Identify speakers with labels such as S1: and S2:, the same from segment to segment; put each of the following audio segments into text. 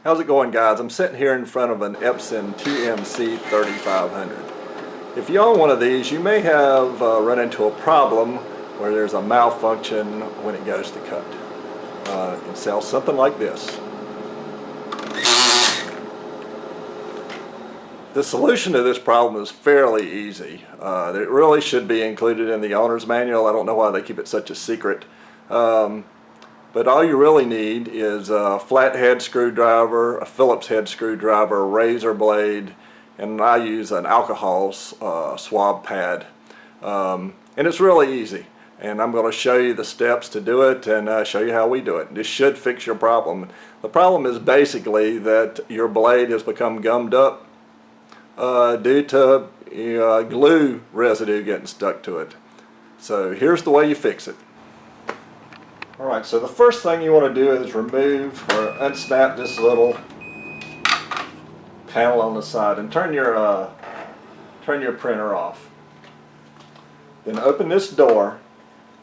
S1: How's it going, guys? I'm sitting here in front of an Epson TM C3500. If you own one of these, you may have run into a problem where there's a malfunction when it goes to cut. It sounds something like this. The solution to this problem is fairly easy. It really should be included in the owner's manual. I don't know why they keep it such a secret. But all you really need is a flathead screwdriver, a Phillips head screwdriver, a razor blade, and I use an alcohol swab pad. And it's really easy. And I'm going to show you the steps to do it and show you how we do it. This should fix your problem. The problem is basically that your blade has become gummed up due to glue residue getting stuck to it. So here's the way you fix it. Alright, so the first thing you want to do is remove or unsnap this little panel on the side and turn your printer off. Then open this door.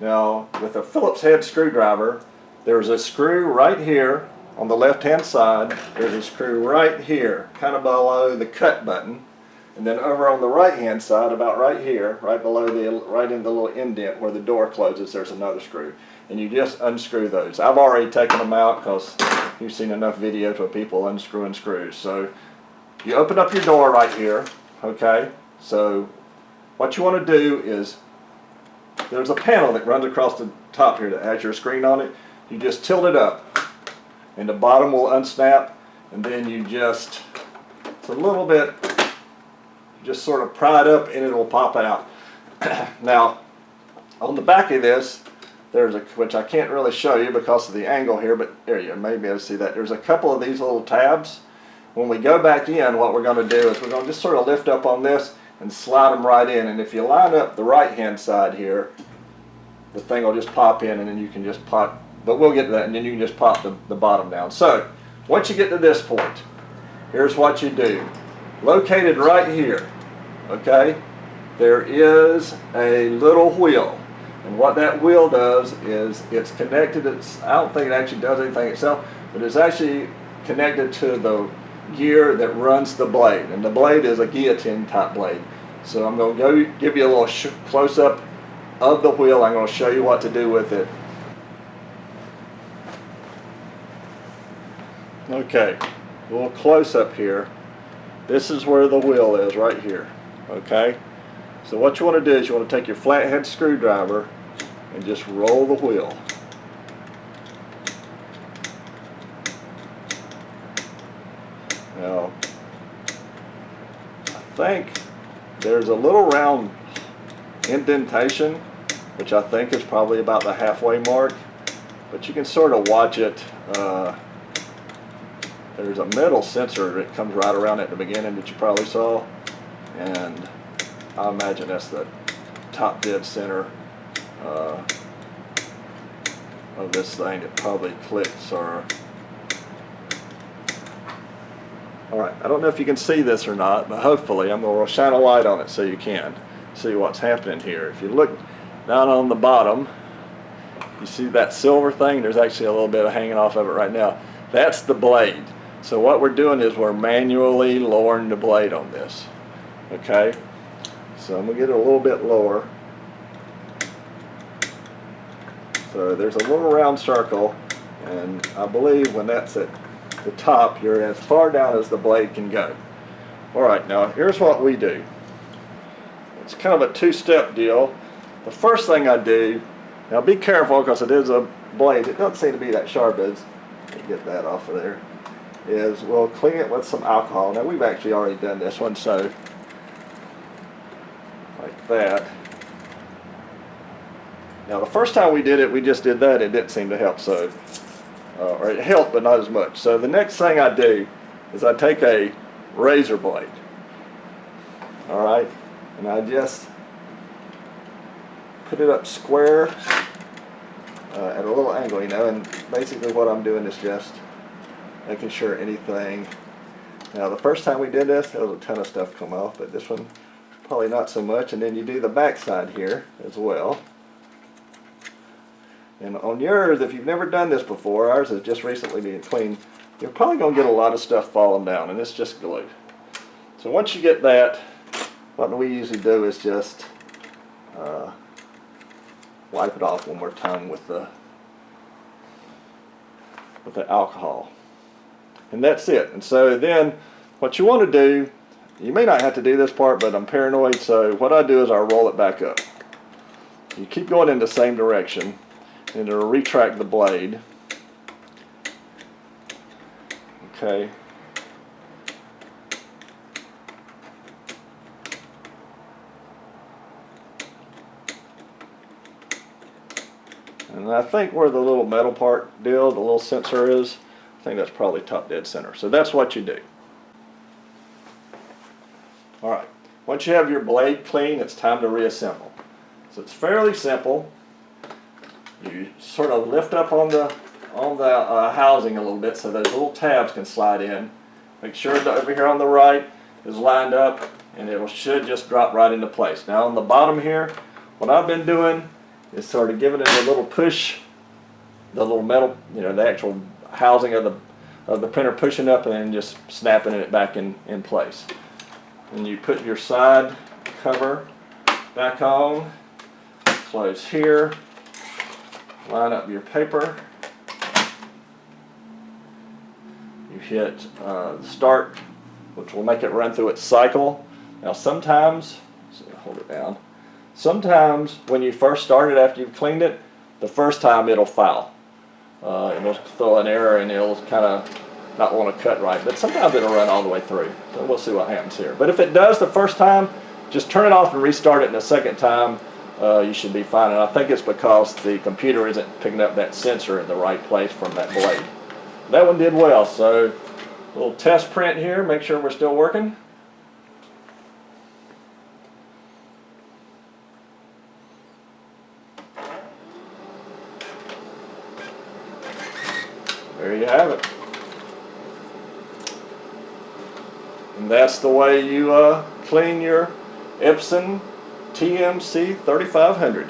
S1: Now with a Phillips head screwdriver, there's a screw right here on the left hand side. There's a screw right here, kind of below the cut button. And then over on the right hand side, about right here, right in the little indent where the door closes, there's another screw. And you just unscrew those. I've already taken them out because you've seen enough videos of people unscrewing screws. So you open up your door right here, okay? So what you want to do is, there's a panel that runs across the top here that has your screen on it. You just tilt it up and the bottom will unsnap, and then you just, it's a little bit, just sort of pry it up and it will pop out. Now on the back of this, there's a, which I can't really show you because of the angle here, but there you may be able to see that. There's a couple of these little tabs. When we go back in, what we're going to do is we're going to just sort of lift up on this and slide them right in. And if you line up the right hand side here, the thing will just pop in, and then you can just pop, but we'll get to that, and then you can just pop the bottom down. So once you get to this point, here's what you do. Located right here, okay, there is a little wheel. And what that wheel does is it's connected, I don't think it actually does anything itself, but it's actually connected to the gear that runs the blade. And the blade is a guillotine type blade. So I'm going to give you a little close-up of the wheel. I'm going to show you what to do with it. Okay, a little close-up here. This is where the wheel is, right here. Okay? So what you want to do is you want to take your flathead screwdriver and just roll the wheel. Now, I think there's a little round indentation, which I think is probably about the halfway mark, but you can sort of watch it. There's a metal sensor that comes right around at the beginning that you probably saw, and I imagine that's the top dead center of this thing. It probably clicks or... Alright, I don't know if you can see this or not, but hopefully I'm going to shine a light on it so you can see what's happening here. If you look down on the bottom, you see that silver thing? There's actually a little bit of hanging off of it right now. That's the blade. So what we're doing is we're manually lowering the blade on this. Okay? So I'm going to get it a little bit lower. So there's a little round circle, and I believe when that's at the top, you're as far down as the blade can go. Alright, now here's what we do. It's kind of a two-step deal. The first thing I do, now be careful because it is a blade. It doesn't seem to be that sharp. Let me get that off of there. Is we'll clean it with some alcohol. Now we've actually already done this one, so like that. Now the first time we did it, we just did that. It didn't seem to help, so or it helped, but not as much. So the next thing I do is I take a razor blade. All right, and I just put it up square at a little angle, you know. And basically, what I'm doing is just making sure anything. Now the first time we did this, there was a ton of stuff come off, but this one probably not so much. And then you do the back side here as well. And on yours, if you've never done this before, ours has just recently been cleaned. you're probably going to get a lot of stuff falling down, and it's just glue. So once you get that, what we usually do is just wipe it off one more time with the alcohol. And that's it. And so then what you want to do, you may not have to do this part, but I'm paranoid, so what I do is I roll it back up. You keep going in the same direction, and it'll retract the blade. Okay. And I think where the little metal part deal, the little sensor is, I think that's probably top dead center. So that's what you do. Alright, once you have your blade clean, it's time to reassemble. So it's fairly simple. You sort of lift up on the housing a little bit so those little tabs can slide in. Make sure that over here on the right is lined up, and it should just drop right into place. Now on the bottom here, what I've been doing is sort of giving it a little push, the little metal, the actual housing of the printer pushing up, and then just snapping it back in place. And you put your side cover back on, close here, line up your paper, you hit start, which will make it run through its cycle. Now sometimes, so hold it down, sometimes when you first start it after you've cleaned it, the first time it'll foul. It'll throw an error and it'll kind of not want to cut right, but sometimes it'll run all the way through. So we'll see what happens here. But if it does the first time, just turn it off and restart it the second time. You should be fine. And I think it's because the computer isn't picking up that sensor in the right place from that blade. That one did well. So a little test print here, make sure we're still working. There you have it. And that's the way you clean your Epson TM C3500.